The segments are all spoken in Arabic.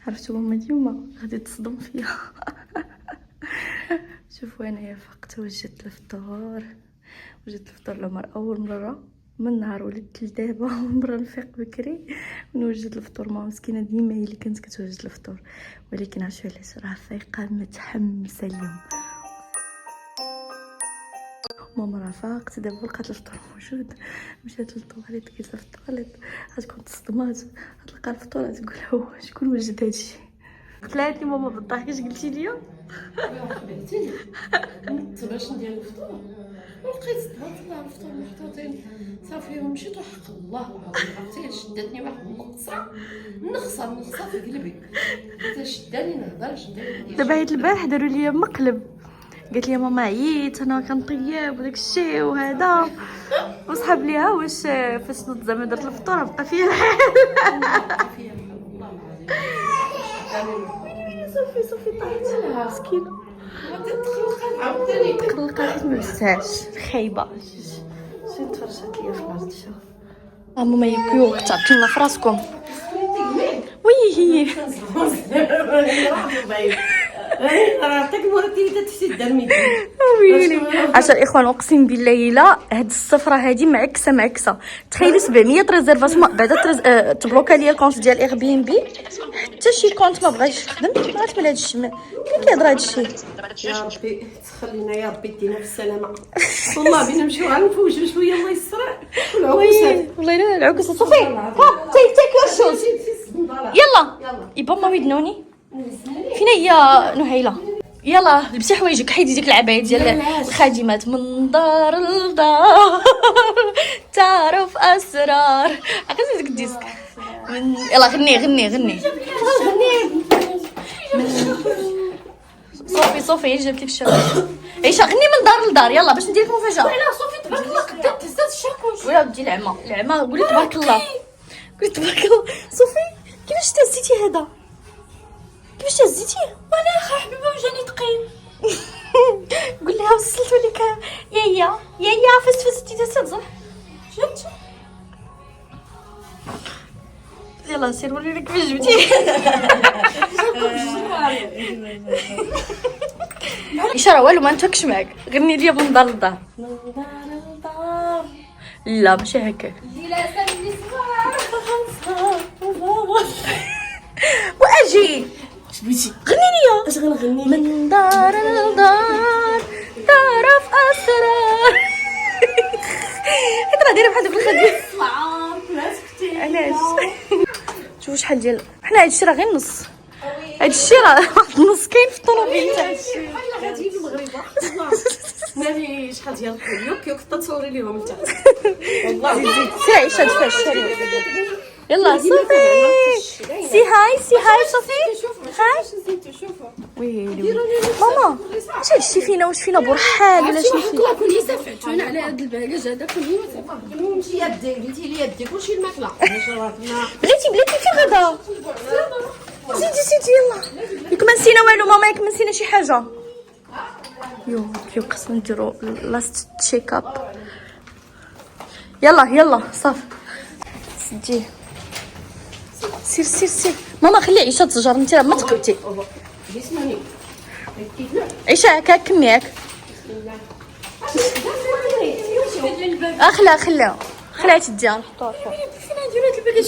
عرفتوا ماما ديما غادي تصدم فيا. شوفوا انايا فقت وجدت الفطور لمر اول مره من نهار ولدت لدابا. مره نفيق بكري ونوجد الفطور. ماما مسكينه ديما هي اللي كانت كتوجد الفطور، ولكن عرفتوا علاش؟ راه فايقه متحمسه اليوم. ماما راه فاقت دابا لقات الفطور موجود، مشات للطواليت كيسه في الطواليت غتكون تصدمات، غتلقى الفطور غتقول هو شكون وجد هادشي. طلعت لي ماما بالضحك اش قلتي لي؟ بنتي نت باش ندير الفطور ولقيت طلع الفطور محطوطين صافي ومشيت وحق الله العظيم عرفتي شدتني واحد النقصه في قلبي، حتى شداني نهضرش دابا عيط البارح داروا لي مقلب، قالت لي ماما عييت انا كنطيب وداك الشيء وهذا، وصحاب ليها واش فاش نوض زعما درت الفطور بقى فيها الحال. صافي طاحت مسكينه تقلقات ما بزافش خايبه. شي تفرجت ليا في الارض. شوف ماما ياكلوا تعطيونا في راسكم. وي هي عطيك مرتي تشد الميدان. عشان الاخوان اقسم بالله الا هاد الصفره هادي معكسه. تخيلوا 700 ريزيرفاسيون بعدا تبلوكا ليا الكونت ديال اير بي ام بي، حتى شي كونت ما بغاش يخدم. بغات من هادشي مين كيهضر هادشي؟ يا ربي تخلينا يا ربي دينا في السلامه. والله بينا نمشيو غنفوجوا شويه الله يسر. والله الا العكسه. صافي ها تيك يور شوز يلا يبا ما ويدنوني. فين هي نهيله؟ يلا لبسي حوايجك، حيدي ديك العبايه ديال الخادمات. من دار لدار تعرف اسرار. عقلتي ديك الديسك من يلا غني صوفي جبت لك الشباب. عيشه غني من دار لدار يلا باش ندير لك مفاجاه. لا صوفي تبارك الله قدام تهزات الشاكوش. ولا ودي العمى قولي تبارك الله. صوفي كيفاش تهزيتي هذا؟ كيفاش تهزيتي؟ وانا خا حبيبه وجاني ثقيل. قول لها وصلت لك يا فزتي تهزت صح؟ جبت يلا سير وريني كيفاش جبتي. اشاره والو ما نتكش معاك. غني ليا من دار لدار. لا ماشي هكا. واجي اش بغيتي غني ليا. اش غنغني من دار لدار تعرف اسرار. حيت راه دايره بحال داك الخديم. علاش؟ شوفوا شحال ديال حنا هادشي راه غير نص. هادشي راه واحد النص كاين في الطوموبيل تاع بحال غادي في المغرب ناري شحال ديال يوك تصوري ليهم انت. والله زيد سي عيشه دفاش يلا صافي. سي هاي صافي هاي. ويلي ماما واش هادشي فينا؟ واش فينا برحال ولا شنو فينا؟ الله كل سافعتونا على هاد البلاج هذا كل نمشي يدي قلتي لي يديك وشي الماكله. بلاتي فين غدا؟ زيدي يلا ياك ما نسينا والو ماما، ياك ما نسينا شي حاجه. يو خصنا نديرو لاست تشيك اب. يلا صافي سديه. سير ماما خلي عيشه تزجر. انت ما تقبتي جسمني عيشه هكا كمياك. خليها تديها نحطوها فوق. فين نديرو هاد البلاج؟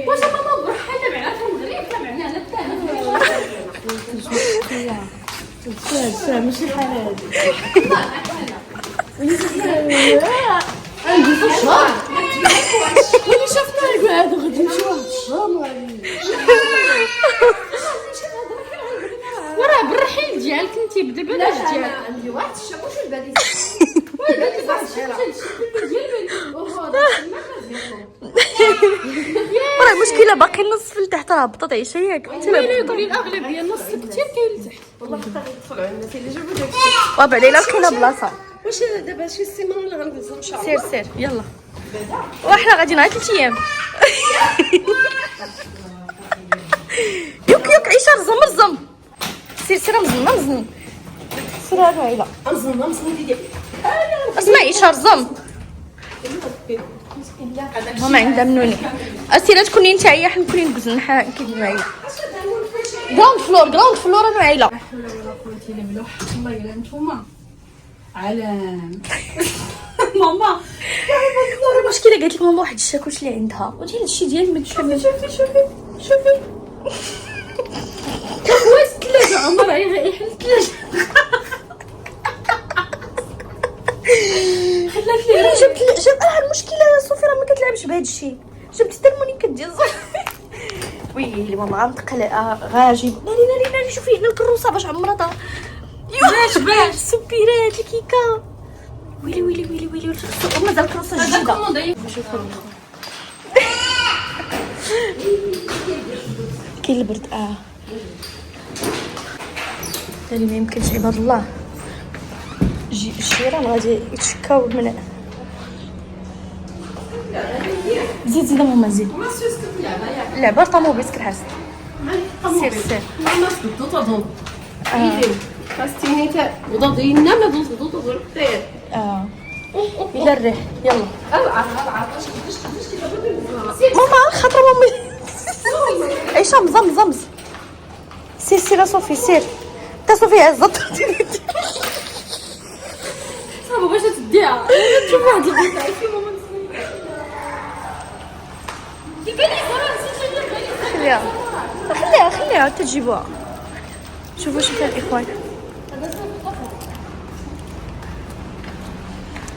واش ماما برحال تبعنا في المغرب تبعنا على الثاني ماشي حال عندي في الشهر اللي شفنا يقول هذا غادي نمشيو واحد الشهر. وراه بالرحيل ديالك انت بدا بلاش ديالك. عندي واحد الشهر واش البادي راه المشكله باقي النص لتحت راه هبطت عيشه ياك. انت يقولي الاغلبيه النص كثير كاين لتحت. والله حتى غيدخلوا على الناس اللي جابوا داك الشيء. وبعدين لقينا بلاصه. واش دابا شي سيمانه ولا غندوزو ان شاء الله؟ سير يلا وحنا غادي نعيط 3 ايام. يوك عيشه رزم. سير مزن سير هذا هيلا امزن ديدي. اسمعي عيشه رزم. ماما عندها منوني اسيرة تكوني انت عيا حنا كلين نقزن كيدير عيا جراوند فلور انا عيله لا حول ولا قوة الا بالله الله الا نتوما علام ماما المشكله قالت لك ماما واحد الشاكوش اللي عندها قلت لها هادشي ديالك ما تشوفي شوفي واش الثلاجة عمر يحل الثلاجة جبت المشكله يا صوفي راه ما كتلعبش بهذا الشيء جبت حتى المونيكا ديال صوفي ويلي ماما غنتقل غاجيب ناري شوفي هنا الكروسه باش عمرتها باش السبيرات الكيكه ويلي مازال الكروسه جديده شوفوا كاين البرد ثاني ما يمكنش عباد الله الجيران غادي يتشكاو من زيد ماما زيد اللعبه طاموبيل كرهاس سير ماما سدو تضوض خاصني تا وضوض ينام وضوض خير الى الريح يلا ماما خاطر مامي عيشه مزمز سير صوفي سير تا صوفي عزت صافا باش تديها تشوف واحد البنت عرفتي ماما خليها تجيبوها شوفوا شو فيها الاخوان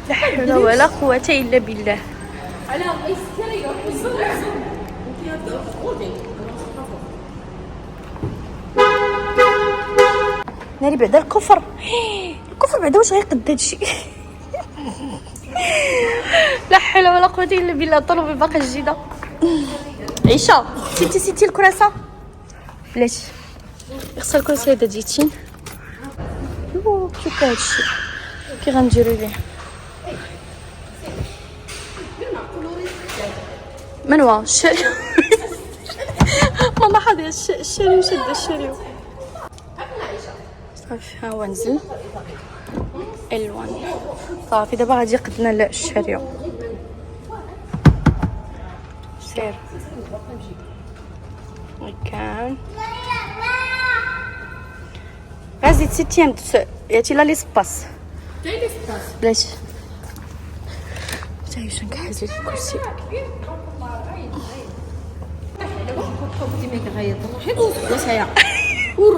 لا حول ولا قوة الا بالله على السكري ناري بعدا الكفر بعدا واش غيقد هادشي لا حول ولا قوة الا بالله طلب الباقة الجديدة عيشة سيتي الكراسة بلاتي يخسر الكراسة هذا ديتين كيف هادشي كي غنديرو ليه منوى الشريو ماما حاضر الشريو شد الشريو صافي ها هو نزل الوان صافي دابا غادي يقدنا الشريو سير كان غازي 6 ياتي لا ليسباس بلاش تعيش نكحز لك الكرسي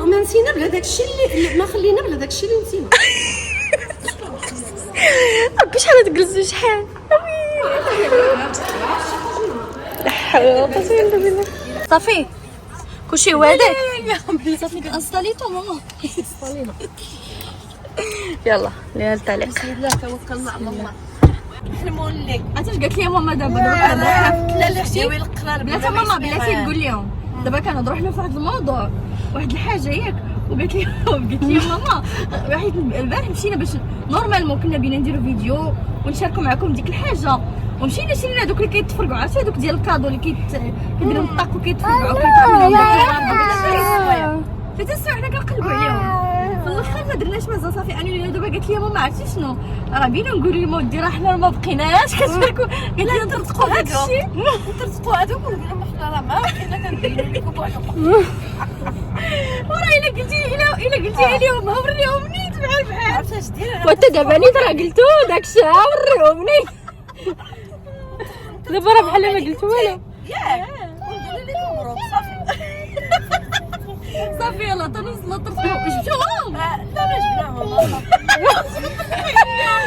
ما نسينا بلا داكشي اللي ما خلينا بلا داكشي اللي نسينا ربي شحال تجلسوا شحال لا حول ولا قوة الا بالله صافي كلشي هذاك صافي انستاليتو ماما يلا ليها التعليق بسم الله توكلنا على الله نحلموا لك عرفتي قالت لي ماما دابا لا لا ديوي القرار بلاتي ماما بلاتي نقول لهم دابا كنهضروا حنا في واحد الموضوع واحد الحاجه ياك وقالت لي ماما واحد البارح مشينا باش نورمالمون كنا بينا نديرو فيديو ونشاركوا معكم ديك الحاجه ومشينا شرينا دوك اللي كيتفرقوا عرفتي هذوك ديال الكادو اللي كيديروا الطاق وكيتفرقوا حتى الساعه حنا كنقلبوا عليهم في الاخر ما درناش مازال صافي انا دابا قالت لي ماما عرفتي شنو راه بينا نقولوا لمودي راه حنا ما بقيناش كتشاركوا قالت لي نطرطقوا هادشي نطرطقوا هذوك ونقول لهم حنا راه ما بقينا كنديروا لكم وراه الا قلتي لهم وريهم نيت بحال عرفتي اش دير وانت دابا نيت راه قلتو داك الشيء وريهم نيت دابا راه بحال ما قلت والو ياك ندير لكم مبروك صافي صافي يلا تنوصلوا ترفعوا جبتوهم لا ما جبناهم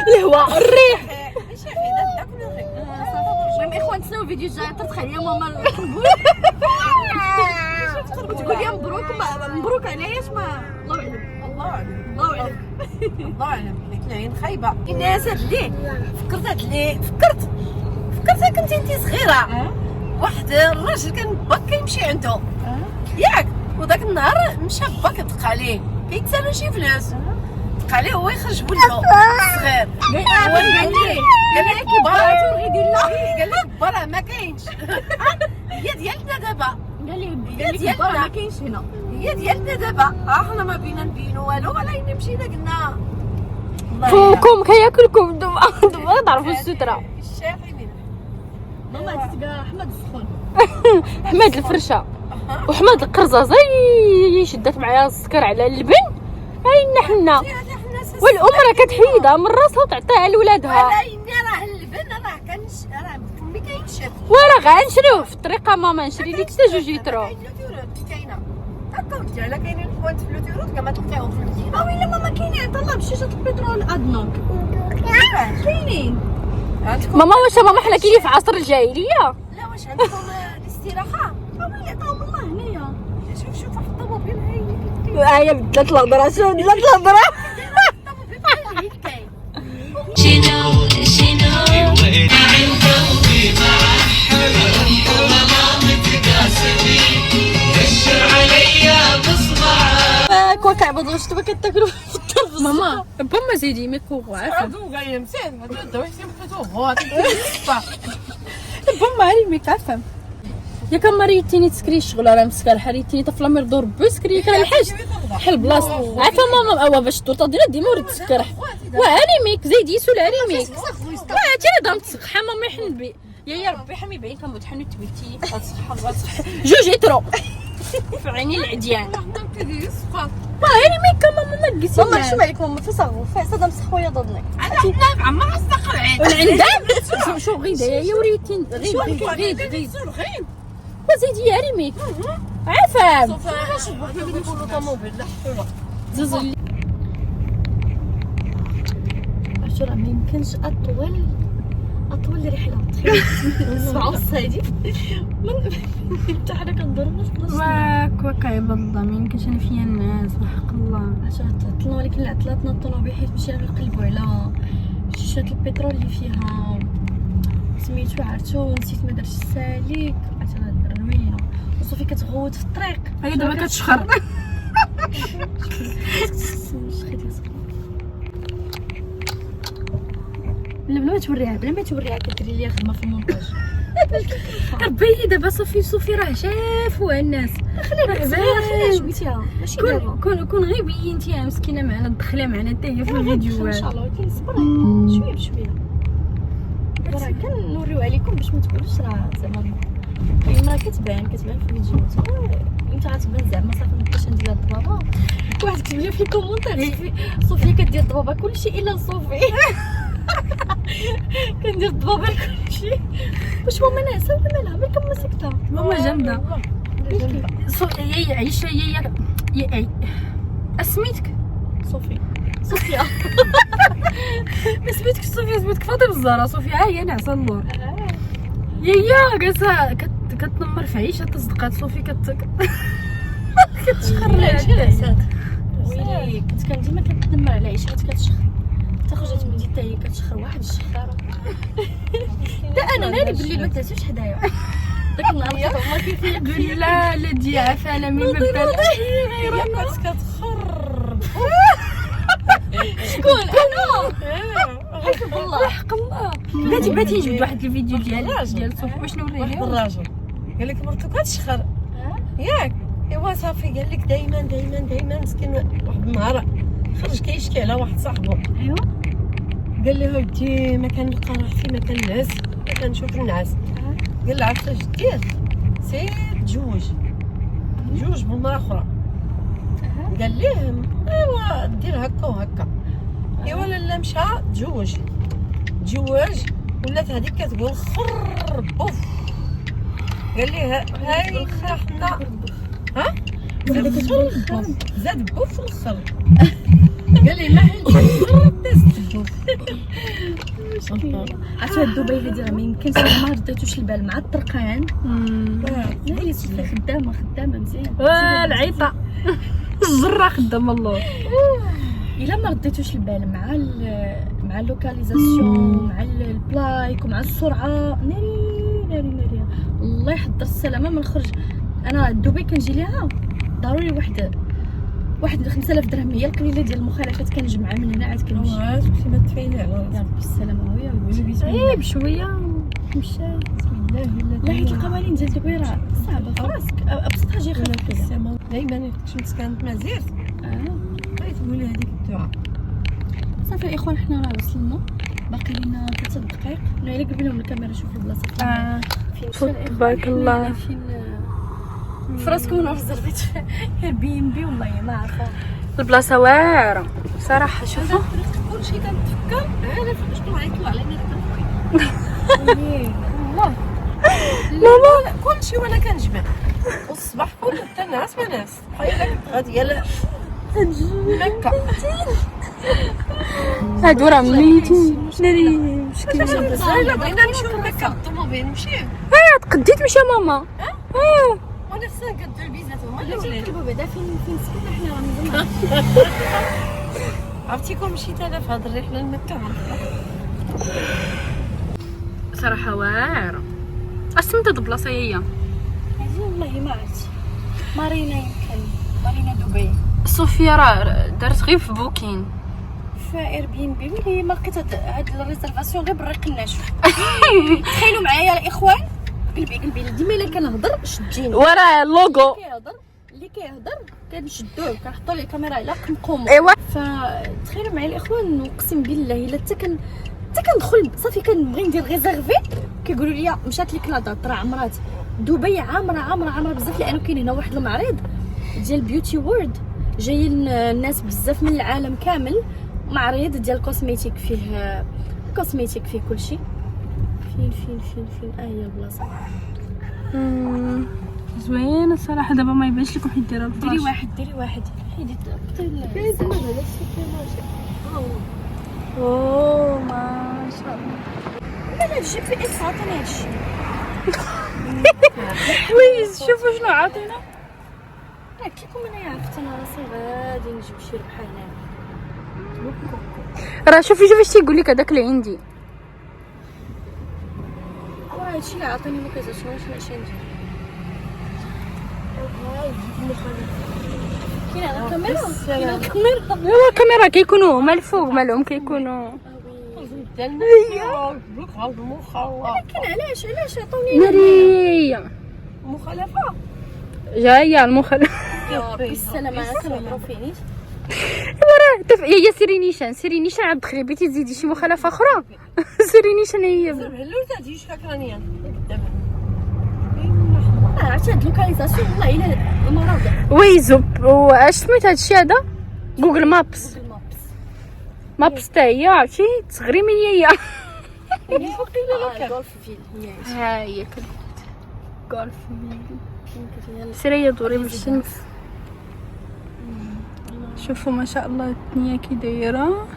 الهواء الريح ماشي حيدات داك الريح المهم اخوان تسناو الفيديو الجاي ترتخ عليا ماما القنبول وتقول لي مبروك علاش ما الله اعلم الله اعلم الله اعلم ديك العين خايبه الناس هاد اللي فكرت كنتي انت صغيره واحد الراجل كان باك كيمشي عنده ياك وداك النهار مشى باك دق عليه كيتسالو شي فلوس دق عليه هو يخرج ولده صغير قال لي كباراتو غيدير له قال لي برا ما كاينش هي ديالنا دابا قال لي ما كاينش هنا هي ديالنا دابا حنا ما بينا نبينو والو ولا مشينا قلنا فمكم كياكلكم دابا تعرفوا الستره الشافي ماما تلقى احمد السخون حماد الفرشه وحماد القرزه زي شدات معايا السكر على اللبن. هاينا حنا والام راه كتحيدها من راسها وتعطيها لولادها. عيني راه اللبن راه راه فمي كينشف وراه غنشريوه في الطريقه ماما نشري لك حتى 2 لتر. كاينه هكا وديالها كاينين البوانت في لوتيروت كاع ما تلقاهم في المدينه. ويلا ماما كاينين طلع بشيشه البترول ادنوك كاينين. ماما واش ماما حنا كاينين في عصر الجاهليه؟ لا واش عندكم الاستراحه؟ ويلي عطاهم الله هنايا. شوف واحد الطوموبيل هاي بدات الهضره. شنو بدات الهضره؟ الطوموبيل بحال هيك كاين. كون كعبض واش تبغي كتاكلوا في الطرف ماما بما زيدي ميكو عارفه هادو غاية مزيان هادو دويتي بحثو هو بما علي ميك عارفه يا كان مريتيني تسكري الشغل راه مسكر حريتيني طفله مرضور بسكري كان الحاج حل بلاصه عارفه ماما اوا باش الطوطه ديالها ديما ورد تسكر وعلي ميك زيدي سول علي ميك وعرفتي نظام تصحى ماما يحن بي يا ربي حمي بعين كان متحنو تبيتي تصحى 2 لتر في عيني العديان هاني ميكا ماما ما تقيسي ماما شو عليك ماما فصغوا فاسد مسخ خويا ضدني انا عمرها استقر عين عندها شو غيدا يا وريتين غيد وزيدي يا ريميك عفام شوف حنا نقولوا طوموبيل لا زوز عرفتي راه ما يمكنش اطول رحله 7:30 هادي حتى حنا كندورو واك عباد الله ما يمكنش انا فيا الناس وحق الله عشان تعطلنا ولكن اللي عطلاتنا الطوموبيل حيت مشينا نقلبوا على شيشات البترول اللي فيها سميتو عرفتو نسيت ما درتش السالك عرفتي روينه وصافي كتغوت في الطريق هي دابا كتشخر بلا ما توريها كديري ليا خدمه في المونتاج ربي دابا صوفي راه شافوها الناس خليها شويتها ماشي دابا كون غير بينتيها مسكينه معنا دخله معنا حتى هي في الفيديوهات ان شاء الله ولكن صبري شويه بشويه راه كنوريو عليكم باش ما تقولوش راه زعما المراه كتبان في الفيديوهات انت غتبان زعما صافي مابقاش ندير الضبابه. واحد كتب لي في الكومونتير صوفيا كدير الضبابه كلشي الا صوفي كندير الضبابه لكلشي. واش ماما ناعسه ولا مالها مالك ما سكته ماما جامده يا عيشه يا اسميتك صوفيا سميتك سميتك فاطمه الزهراء صوفيا ها هي ناعسه اللور يا جالسه كتنمر في عيشه تصدقات صوفي كتشخر لها ويلي كنت ديما كنتنمر على عيشات كتشخر تخرجت من حتى هي كتشخر واحد الشخاره لا انا مالي باللي ما تلاتوش حدايا داك النهار ما كيف لا لا دي عافانا من باب كنت كتخر شكون انا حسب الله حق الله بغيتي نجبد واحد الفيديو ديال صوفي باش نوريه واحد الراجل قال لك مرتو كتشخر ياك ايوا صافي قال لك دايما مسكين واحد النهار خرج كيشكي على واحد صاحبه ايوا قال له ودي ما كنلقى راحتي ما كنعس ما كنشوف النعاس قال له عرفتي اش دير سير تزوج بالمراه اخرى قال ليه ايوا دير هكا وهكا ايوا لا مشى تزوج ولات هذيك كتقول خر بوف قال لي هاي حنا ها زاد بوف الخر قال لي ما عرفتي هاد الدبي هادي راه ما يمكنش ما رديتوش البال مع الطرقان لا صافي خدامه مزيان العيطه الزرة خدامه الله الا ما رديتوش البال مع اللوكاليزاسيون مع البلايك ومع السرعه ناري الله يحضر السلامه ما نخرج انا دبي كنجي ليها ضروري واحد 5000 درهم هي القليله ديال المخالفات كنجمعها من هنا عاد كنمشي شفتي ما تفايني على يا ربي السلامه ويا ولدي ايه بشويه مشى بسم الله لا حيت القوانين ديال دبي راه صعبه في راسك ابسط حاجه يخليك كذا دائما كنت كانت مزيرت بغيت تقولي هذيك الدعاء صافي الاخوان حنا راه وصلنا باقي لنا 3 دقائق. انا الا قلبي لهم الكاميرا شوف البلاصه فين تبارك الله. فين فراسكم ولا رزرفيت اير بي ام بي والله ما عارفه. البلاصه واعره صراحه. شوفوا كلشي كنتفكر انا شنو غيطلع علينا والله ماما كلشي وانا كنجبد والصباح كله حتى الناس ما ناس بحال غادي يلا مكه. هادو راه ميتين ناري مسكين. بغينا نمشيو لمكه الطوموبيل نمشيو تقدي تمشي ماما. وانا خصنا نقدو البيزات هما اللي كنقلبوا بعدا فين سكننا حنا غنزلنا. عرفتي كون مشيت انا في هاد الرحله لمكه صراحه واعره. اسمت هاد البلاصه هي والله ما عرفت. مارينا يمكن مارينا دبي صوفيا راه دارت غير في بوكين. في اير بي ام بي ملي ما لقيت هاد الريزرفاسيون غير بالريق الناشف. تخيلوا معايا الاخوان قلبي ديما الا كنهضر شديني وراه اللوغو. اللي كيهضر كنشدوه كنحطوا ليه الكاميرا على قمقومه. ايوا فتخيلوا معايا الاخوان اقسم بالله الا حتى كندخل صافي كنبغي ندير ريزيرفي كيقولوا لي مشات لك لا راه عمرات دبي عامره بزاف لانه كاين هنا واحد المعرض ديال بيوتي وورد جايين الناس بزاف من العالم كامل. معرض ديال كوسميتيك فيه كلشي. فين هي البلاصه زوينه الصراحه. دابا ما يبانش لكم حيت دايره ديري واحد حيدي اوه ما شاء الله. انا الجي بي اس عطاني هادشي. ويز شوفوا شنو عاطينا. قلت لكم انا عرفت انا راسي غادي نجيب شي ربحه هنا. راه شوفي اش تيقول لك هذاك اللي عندي. هادشي اللي عطاني ما كيزالش واش ندير. كاين الكاميرا ايوا الكاميرا كيكونوا هما الفوق مالهم كيكونوا كاين علاش عطوني ناريه مخالفه جايه المخالفه. بالسلامه انا كنهضروا فينيش. هي سيري نيشان عاد دخلي بغيتي تزيدي شي مخالفه اخرى. سيري نيشان هي هلو تاجي شكرانيا عرفتي هاد اللوكاليزاسيون والله الا المرض. ويزو واش سميت هادشي هذا جوجل مابس حتى هي عرفتي تغريمي هي. غولف فيل ها هي غولف سيري دوري باش تنف. شوفوا ما شاء الله الدنيا كي دايره.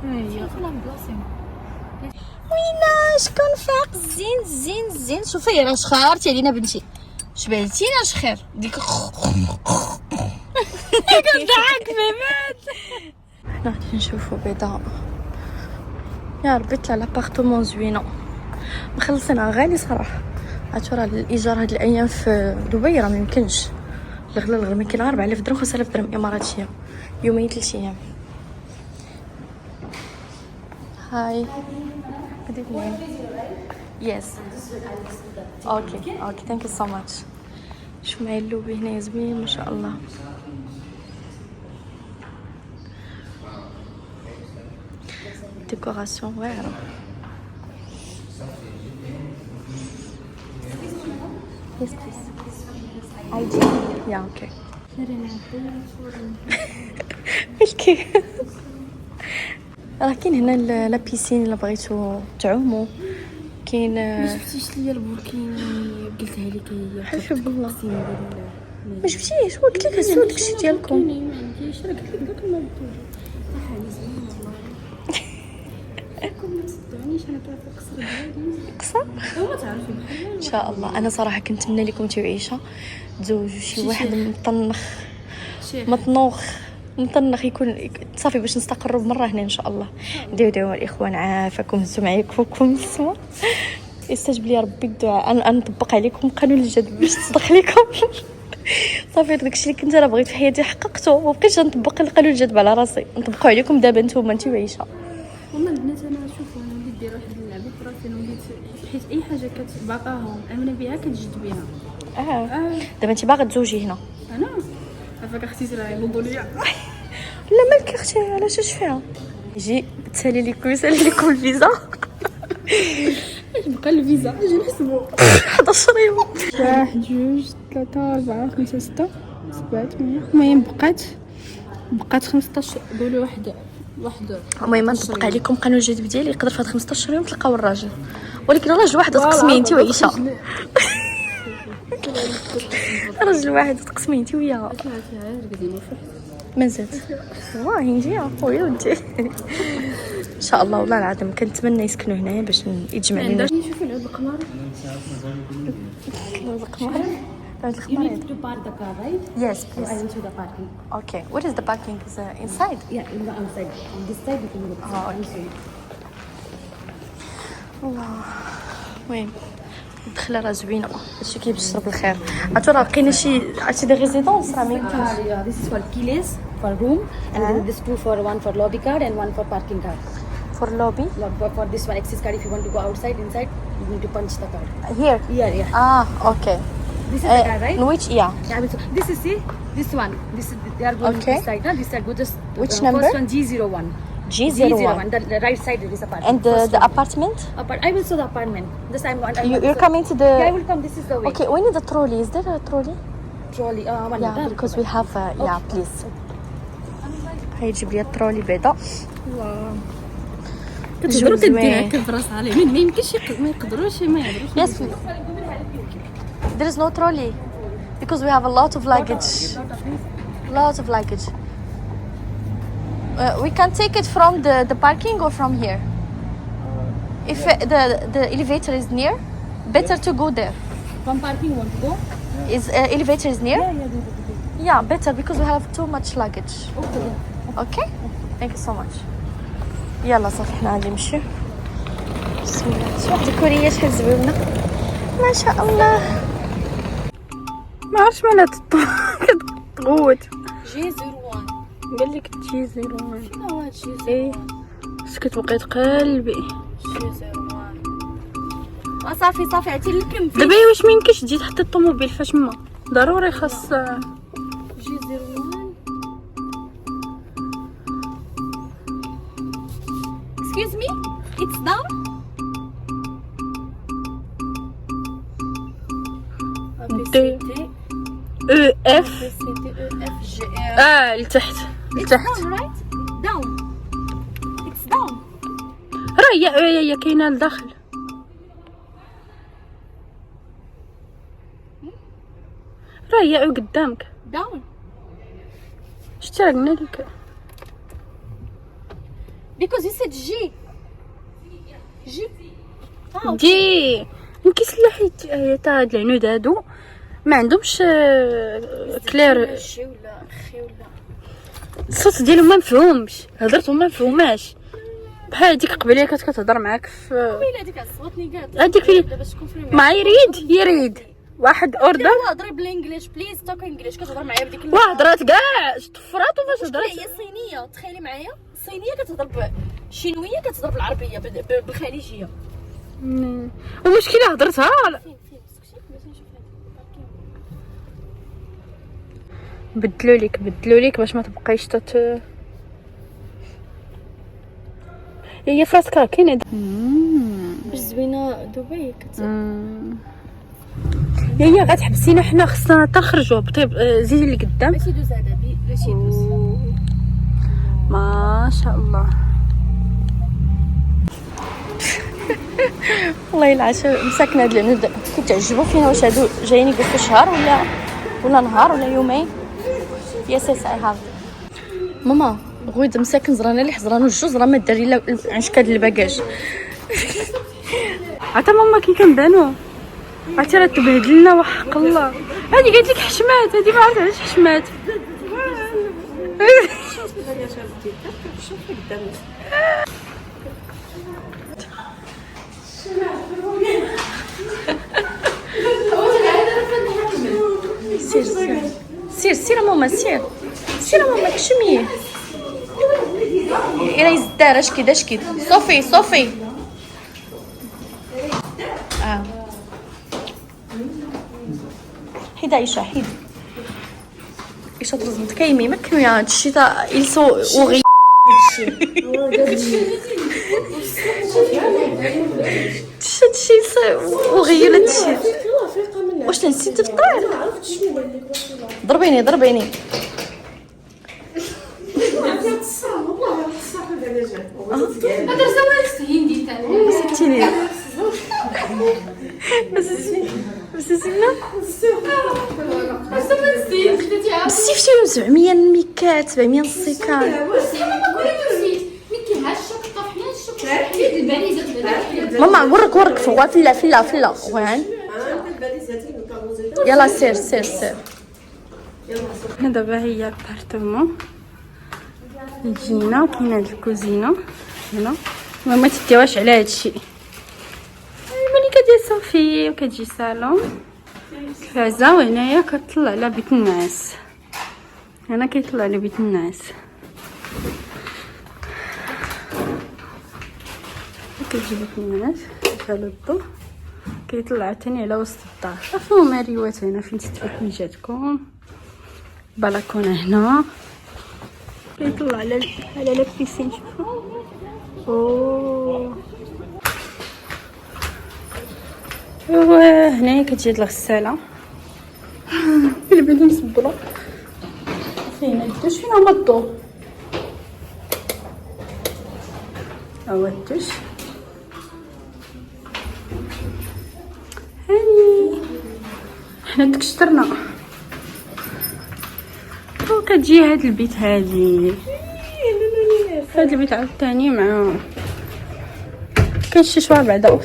هي وينا شكون فاق زين. شوفي راه شخارتي علينا بنتي شبعتينا شخير ديك كنضحك بيبات. حنا غادي نشوفوا بيضاء. يا ربي طلع لابارتومون زوينه مخلصينها غالي صراحه. عرفتوا راه الايجار هاد الايام في دبي راه ميمكنش. الغلا ما كاين 4000 درهم 5000 درهم اماراتيه يومين 3 ايام. هاي good evening. Yes. Okay, thank you so much. شوف معايا اللوبي هنا زوين ما شاء الله. ديكوراسيون واعرة. Yes please. ID. Yeah, okay. ملكي راه كاين هنا لا بيسين الا بغيتو تعوموا كاين. ما شفتيش ليا البوركيني قلتها لك هي حسب الله ما شفتيش قلت لك هزوا داكشي ديالكم. ما عنديش راه قلت لك داك الموضوع ما تصدقونيش انا كنعرف نقصر بلادي قصر ما تعرفي بحال ان شاء الله. انا صراحه كنتمنى لكم تعيشه تزوجوا شي واحد مطنخ يكون صافي باش نستقروا بمره هنا ان شاء الله. دعوا الاخوان عافاكم هزوا معايا كفوكم السما. يستجب لي ربي الدعاء. انا نطبق عليكم قانون الجذب باش تصدق لكم. صافي داكشي اللي كنت انا بغيت في حياتي حققته وبقيتش نطبق القانون الجذب على راسي. نطبقوا عليكم دابا نتوما انت وعيشه. والله البنات انا شوفوا انا وليت دايره واحد اللعبه في راسي انا وليت حيت اي حاجه كتباقاهم امنه بها كتجد بها. دابا انت باغا تزوجي هنا. انا عافاك اختي راه ينوضوا ليا. لا مالك اختي علاش اش فيها جي تسالي لكم الفيزا. اش بقى الفيزا اجي نحسبو 11 يوم. 1 2 3 4 5 6 7 8. المهم بقات 15. قولوا واحد المهم نطبق عليكم قانون الجذب ديالي، يقدر في هاد 15 يوم تلقاو الراجل، ولكن الراجل واحد تقسمي انت وعيشه. راجل واحد تقسمي انت وياها. منزلت والله نجي خويا ودي ان شاء الله. والله العظيم كنتمنى يسكنوا هنايا باش يتجمع لنا. نشوفوا العود القمر. You need to park the car, right? Yes, So I please. went to the parking. Okay. What is the parking? Is inside? Yeah, in the outside. On this side you can look. Oh, okay. الله. المهم الدخله راه زوينه، هادشي كيبشر بالخير. عرفتوا راه بقينا شي دي ريزيدونس راه ما يمكنش. This is for keyless for room, and then this two for one for lobby card and one for parking card. For lobby. For this one access card, if you want to go outside, inside, you need to punch the card. Here. Yeah. Okay. This is the card, right? In which? Yeah. This is this one. This is they are going Okay. this side. This side go just Which number? First one G01. G01. The right side there is apartment. And the apartment? I will show the apartment. This time You're coming to the. Yeah, I will come. This is the way. Okay. We need a trolley. Is there a trolley? Trolley. One Yeah, because we have. Yeah, please. هيجيب لي الترولي بيضاء. كتجبروا تدينا كبراس عليه ما يمكنش ما يقدروش ما يقدروش. Yes. There is no trolley because we have a lot of luggage. We can take it from the parking or from here. If the elevator is near, better to go there. From parking want to go? Is elevator is near? Yeah. Yeah, better because we have too much luggage. Okay. Okay? Thank you so much. يلا صافي حنا غادي نمشيو. بسم الله. شوف واحد الكوريه شحال زوينه ما شاء الله. ما عرفتش مالها كتغوت. G01. قال لك تجي 01. شنو هو G01؟ ايه سكت بقيت قلبي. G01. صافي عرفتي الكم فيه. دابا واش ما يمكنش تجي تحط الطوموبيل فاش ما ضروري خاص. G01. Excuse me? It's down? دي او اف لتحت Down, right? Down. It's down. راه هي كاينه لداخل. راه هي قدامك. Down. شتي راه قلنا لك. Because you said G. G. دي يمكن سلاحيت تاع هاد العنود هادو ما عندهمش كلير. G ولا خي ولا. الصوت ديالهم ما مفهومش، هضرتهم ما مفهوماش بحال هذيك قبيله كانت كتهضر معاك في ويلا هذيك عصبتني كاع. هذيك في دابا شكون فيهم؟ ما يريد واحد اوردر. هضري بالانجليش بليز توك انجليش. كتهضر معايا بديك واه هضرات كاع طفرات وفاش هضرات. هضرات هي صينيه، تخيلي معايا الصينيه كتهضر بالشينويه كتهضر بالعربيه بالخليجيه. ومشكله هضرتها فين سكتي باش نشوف هذا. بدلوا لك باش ما تبقايش هي فراسكا كاينه. باش زوينه دبي هي غتحبسينا حنا خصنا تنخرجوا بطيب. زيدي اللي قدام. ماشي دوز هذا باش يدوز. ما شاء الله. والله العشاء مساكنه هاد العنود كيتعجبوا فينا. واش هادو جايين يقصوا شهر ولا نهار ولا يومين. يس اي هاف. ماما غويد مساكن زرانه اللي حزرانو الجوز راه ما داري لا عنشكاد الباكاج. عتا ماما كي كنبانو عرفتي راه تبهدلنا وحق الله. هادي قالت لك حشمات، هادي ما عرفت علاش حشمات. سير ماما سير ماما كشميه. انا يزدار اشكي صوفي حيد عيشة حيد إيش ترزمت كيمي مكنو يا الشتاء إلسو وغي هادشي وغير هادشي. واش نسيت تفطر؟ ضربيني هذا زواج هندي تاعي سبتيني بس سينا بس شفتي 700 الميكات 700 السيكان. ماما ورك فوق فلا وين يلا سير. دابا هي البارتمون جينا كاينه هاد الكوزينه هنا. ما تديوهاش على هادشي. الملكه ديال صوفي وكتجي صالون فازه، وهنايا كتطلع على بيت النعاس. هنا كيطلع على بيت النعاس. كتجي بيت النعاس كيشعلوا الضو كيطلع تاني على وسط الدار. شوفوا ماريوات هنا فين تدفوا حويجاتكم. بلكونه هنا كيطلع على البيسين. شوفوا هنايا كتجي هاد الغساله اللي بغيتو نصبرو فين الدوش. فين هما الضو؟ هو الدوش هاني. حنا تكشطرنا وكتجي هاد البيت هادي. هاد البيت عاوتاني مع كاين شي شويه بعدا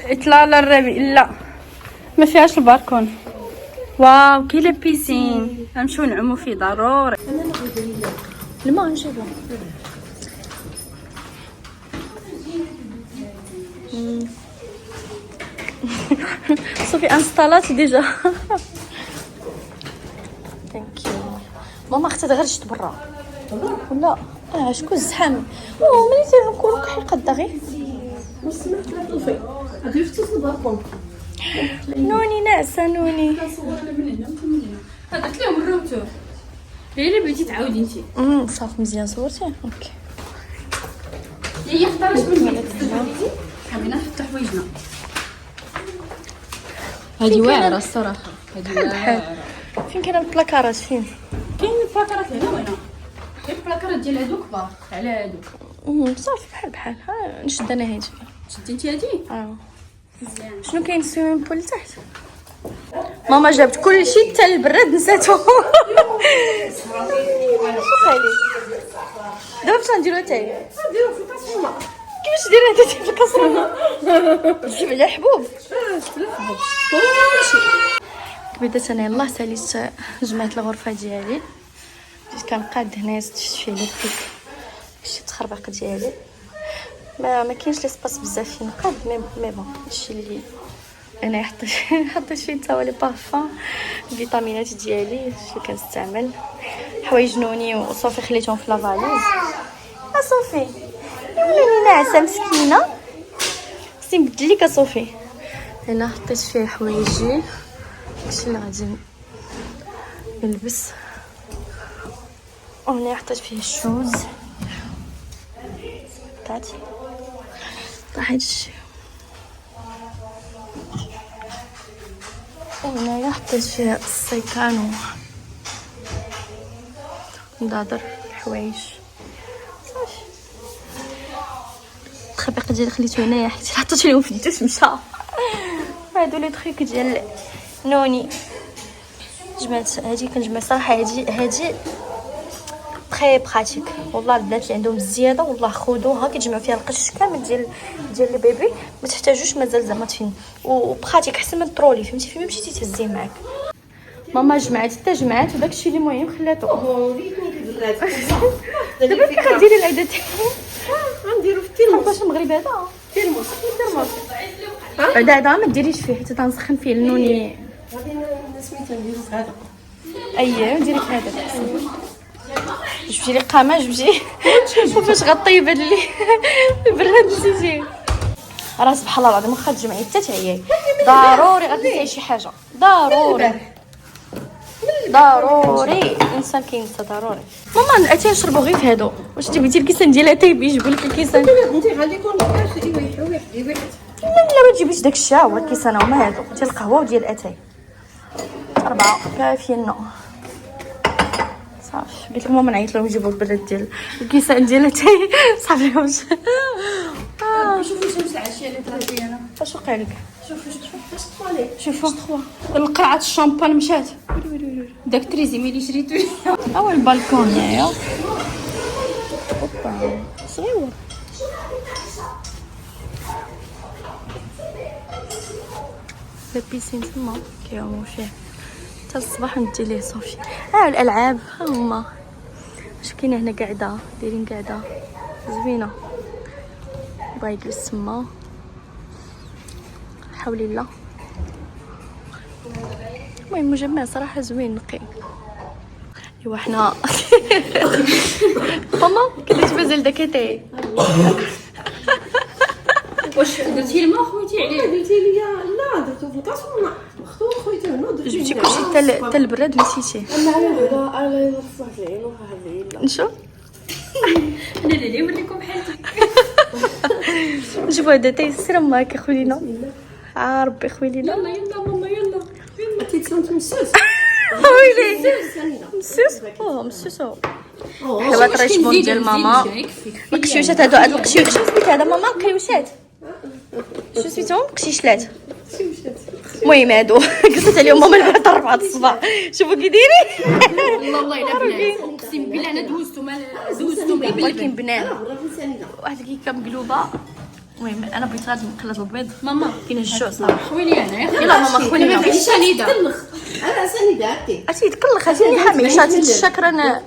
اطلاله الربيع. لا ما فيهاش الباركون. واو كاين البيسين غنمشيو نعومو فيه ضروري. الماء نجيبو. صافي انستالات ديجا. ثانك يو ماما. اختي غير جيت برا ولا شكون الزحام. ملي تنكونوا كحيقه دغيا نوني ناعسه نوني. هذاك اليوم روتو هي اللي بغيتي تعاودي انتي. صافي مزيان صورتي. اوكي هي اختارت مني حبينا نحطو حوايجنا. هذه واعره الصراحه. هذه واعره. فين كاين البلاكارات؟ فين كاين البلاكارات هنا وهنا. كاين البلاكارات ديال هادو كبار على هادو. صافي بحال نشد انا هادي. شدي انتي هادي. شنو كاين سويمين بول تحت؟ ماما جابت كلشي حتى البراد نساتو. دابا باش نديرو تاعي. نديرو في الكاسرونه. كيفاش ديري هذا في الكاسرونه؟ تجيب عليها حبوب. كبدات انا يلاه ساليت جمعت الغرفه ديالي. بديت كنقاد هنايا شفت فيه ليكتيك شي تخربيق ديالي. ما كاينش ليسباس بزاف فين نقاد مي بون هادشي اللي انا حطيت فيه تا هو لي بارفان الفيتامينات ديالي اللي كنستعمل. حوايج نوني وصافي خليتهم في لافاليز. صافي ولاني ناعسه مسكينه خصني نبدل لك صافي. هنا حطيت فيه حوايجي داكشي اللي غادي نلبس. وهنا حطيت فيه الشوز تاعتي طاحت الشي. وهنايا حطيت فيه السيكان ونضادر الحوايج. صافي التخبيق ديالي خليته هنايا حيت حطيت لهم في الدوش مشى. هادو لي تخيك ديال نوني جمعت هادي. كنجمع صراحه هادي تري براتيك والله. البنات اللي عندهم الزياده والله خذوها. كيتجمعوا فيها القش كامل ديال لي بيبي ما تحتاجوش مازال زعما تفين. وبراتيك احسن من الترولي فهمتي. فين مشيتي تهزيه معاك. ماما جمعت حتى جمعت وداكشي اللي مهم خلاتو. دابا كي غديري العيده تاعي غنديرو في التيرموس. باش المغرب هذا تيرموس. بعدا ما ديريش فيه حتى تنسخن فيه النوني. غادي سميتها نديرو في هذا. اييه ديري في هذا جبتي لي قامه جبتي. وفاش غطيب هاد اللي البراد نسيتي. راه سبحان الله العظيم واخا تجمعي حتى تعياي ضروري غتنساي شي حاجه ضروري. ضروري الانسان كينسى ضروري. ماما الاتاي نشربو غير في هادو. واش انت بغيتي الكيسان ديال الاتاي بيجيبوا لك الكيسان؟ انت غادي يكون واحد لا ما تجيبيش داك الشيء، هو الكيسان هما هادو ديال القهوه وديال الاتاي. 4 كافيين. صافي قلت لهم ماما نعيط لهم يجيبوا البراد ديال الكيسان ديال الاتاي صافي واش. شوفي شمس العشيه اللي طرات لي انا. اش وقع لك؟ شوفي فاش طوالي. شوفوا القرعه الشامبان مشات. داك تريزي ملي شريتو اول البالكون يايا. اوبا صغيور. لابسين تما كيعوموا فيه حتى الصباح ندي ليه صافي. الالعاب ها هما. اش كاين هنا قاعده دايرين قاعده زوينه. بغا يجلس تما حولي الله. المهم مجمع صراحه زوين نقي. ايوا حنا ماما كيفاش مازال داك تاعي. واش درتي الماء خويتي عليه؟ قلتي لي لا درتو في الكاس وما مخطوط خويتي هنا درتي جبتي كلشي حتى البراد نسيتيه. انا نرفع العين وهذه نشوف انا اللي نوريكم حالتي. نشوفوا هذا تيسير معاك يا خوينا. ربي خويلينا. يلا يلا ماما يلا. انتي تصنت مسوس. ويلي مسوس. مسوس. حلوات ريشمون ديال ماما. القشيوشات هادو هاد القشيوش شنو سميت هذا ماما القيوشات؟ شنو سميتهم؟ قشيشلات. المهم هادو قصت عليهم ماما البارح 4 الصباح. شوفوا كي دايرين. والله الا بنات اقسم بالله انا دوزتهم غير ولكن بنان واحد الكيكه مقلوبه. المهم انا بغيت غير نقلط البيض. ماما كاين الجوع صراحه. خويلي انا يلا ماما خويلي. ما بغيتش سنيده. انا سنيده هاتي عرفتي يتكلخ عرفتي حامي عرفتي الشكر انا.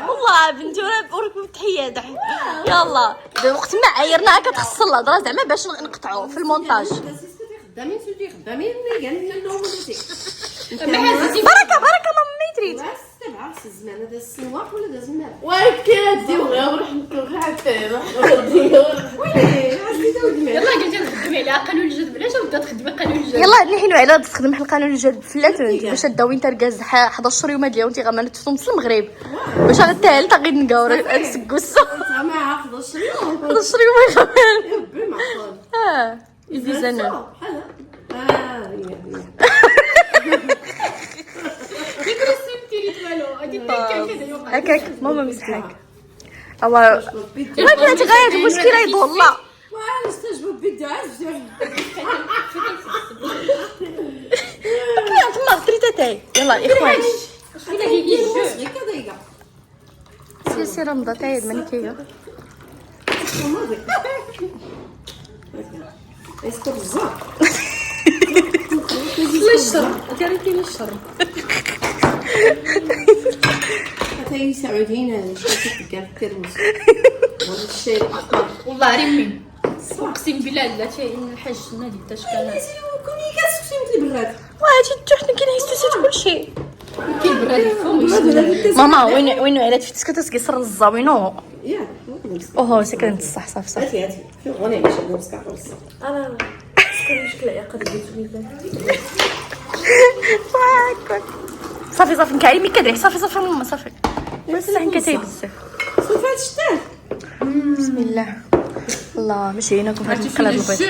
والله بنتي وراكم تحيه دح. يلا وقت ما عايرناها كتخص الهضره زعما باش نقطعوا في المونتاج. خدامين سوتي خدامين اللي قال لنا لهم بركه ماما ميتريت. تبع الزمان هذا السواق ولا داز المال وكاد ديوغا وروح نطلق حتى ويلي عرفتي داود المال يلا قلت نخدمي على قانون الجذب. علاش بدات تخدمي قانون الجذب؟ يلا نحنوا على تستخدم القانون الجديد في اللاتون باش الداوين تركز 11 يوم ديال انت غامنت في نص المغرب باش غتهل تا غير نقاور نسكوسو مع 11 يوم 11 يوم غامن. ربي معقول يدي زنان. هكاك ماما مسحاك او ما كانت غايه المشكله يضل الله. وانا استجبوا بيدي عرفتي كاين تما الطريطه تاعي. يلا الاخوان غير كذا سير رمضه تاعي الملكيه. اسكت الزهر للشر ديريتي للشر حتى سعوديين هذا شي كان في الترمس هذا الشيء الاحمر والله ريمي اقسم بالله لا شيء الحاج نادي حتى شكانات كوني كاسكتي مثل البراد وهادي تحت كاين كلشي كاين براد الفم. ماما وين علات في تسكت كيصر الزاوينو. يا اوه سكرت صح صافي صافي. هاتي في غني باش نمسك خالص انا شكون مشكله يا قد جيتوني صافي نكعلمي كدري صافي ماما صافي بس كتاي بزاف. صافي هاد الشتاء بسم الله الله ماشي هناكم هاد نقلب البيض.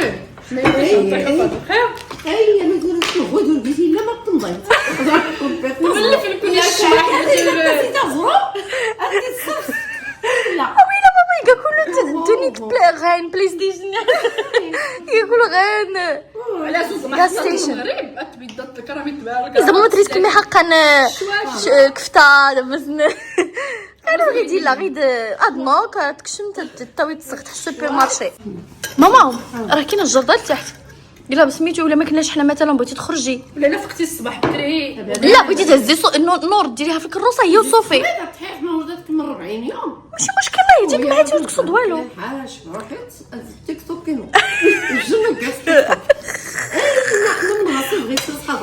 هي ما درتش الغدو بديتي لا ما تنضيت ولا في الكل ويلا ماما يقولوا توني غاين بلاي ستيشن يقولوا غاين على اساس غاز ستيشن. المغرب اتبدات الكرامي تبارك اذا ماما تريد كمي حقا كفته دابا انا غيدي لا غيد ادنا كتكشم تاوي تسخ تحت السوبر مارشي. ماما راه كاين الجردة لتحت قلها بسميتو ولا ما كناش حنا مثلا بغيتي تخرجي ولا لا فقتي الصباح بكري لا بغيتي تهزي النور ديريها في الكروسه هي وصوفي تحيح ما ولدتك من 40 يوم ماشي مشكله يجيك معايا وتقصد والو. حاجه روحت التيك توك كانوا الجنة كاع حنا من راسي بغيت نصحى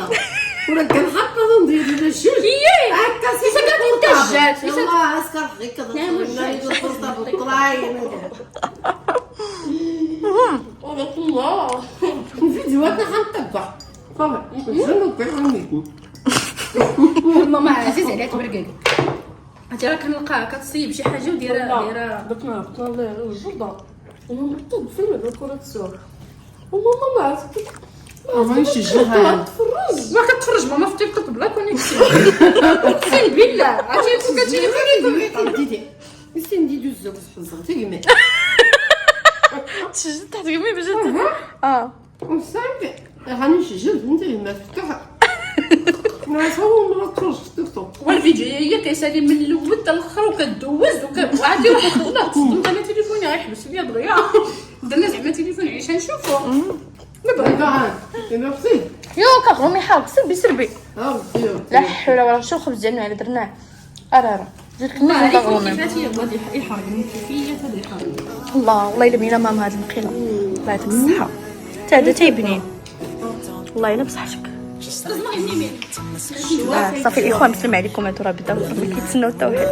ولا كنحط ندير لنا الجوج هكا سي كتنتجات والله اسكر غير كضرب بالطلاي الله صافي نزلو كيعمل ماما عزيز عليها تبرقاق. انت راه كنلقاها كتصيب شي حاجه ودايره درتنا الجرده وماما طب فين الكره السور وماما ما عرفت مانيش تجيها تفرج ما كتفرج ماما في تيك توك بلا كونيكسيون. اقسم بالله عرفتي كتجي ديدي نسي نديرو الزوج صغتي يمين تشجد تحت قمي باش وصافي غنسجل انت ما فتح ناس هو ما تفرج في تيك توك والفيديو هي كيسالي من الاول حتى الاخر وكدوز وعادي وكتخدم تصدمت انا تليفوني غيحبس ليا دغيا درنا زعما تليفوني عشان نشوفو دابا انا فصيل يو كغلومي حاول سربي سربي لا حول ولا قوه. شو الخبز ديالنا اللي درناه ارا زيد كنا كغلومي كيفاش هي غادي يحرق من كيفيه هذا يحرق. الله الا بينا ماما هاد المقيله الله يعطيك الصحه تا هذا تيبنين والله الا بصحتك. صافي الاخوان مسلم عليكم هادو راه بداو كيتسناو التوحيد.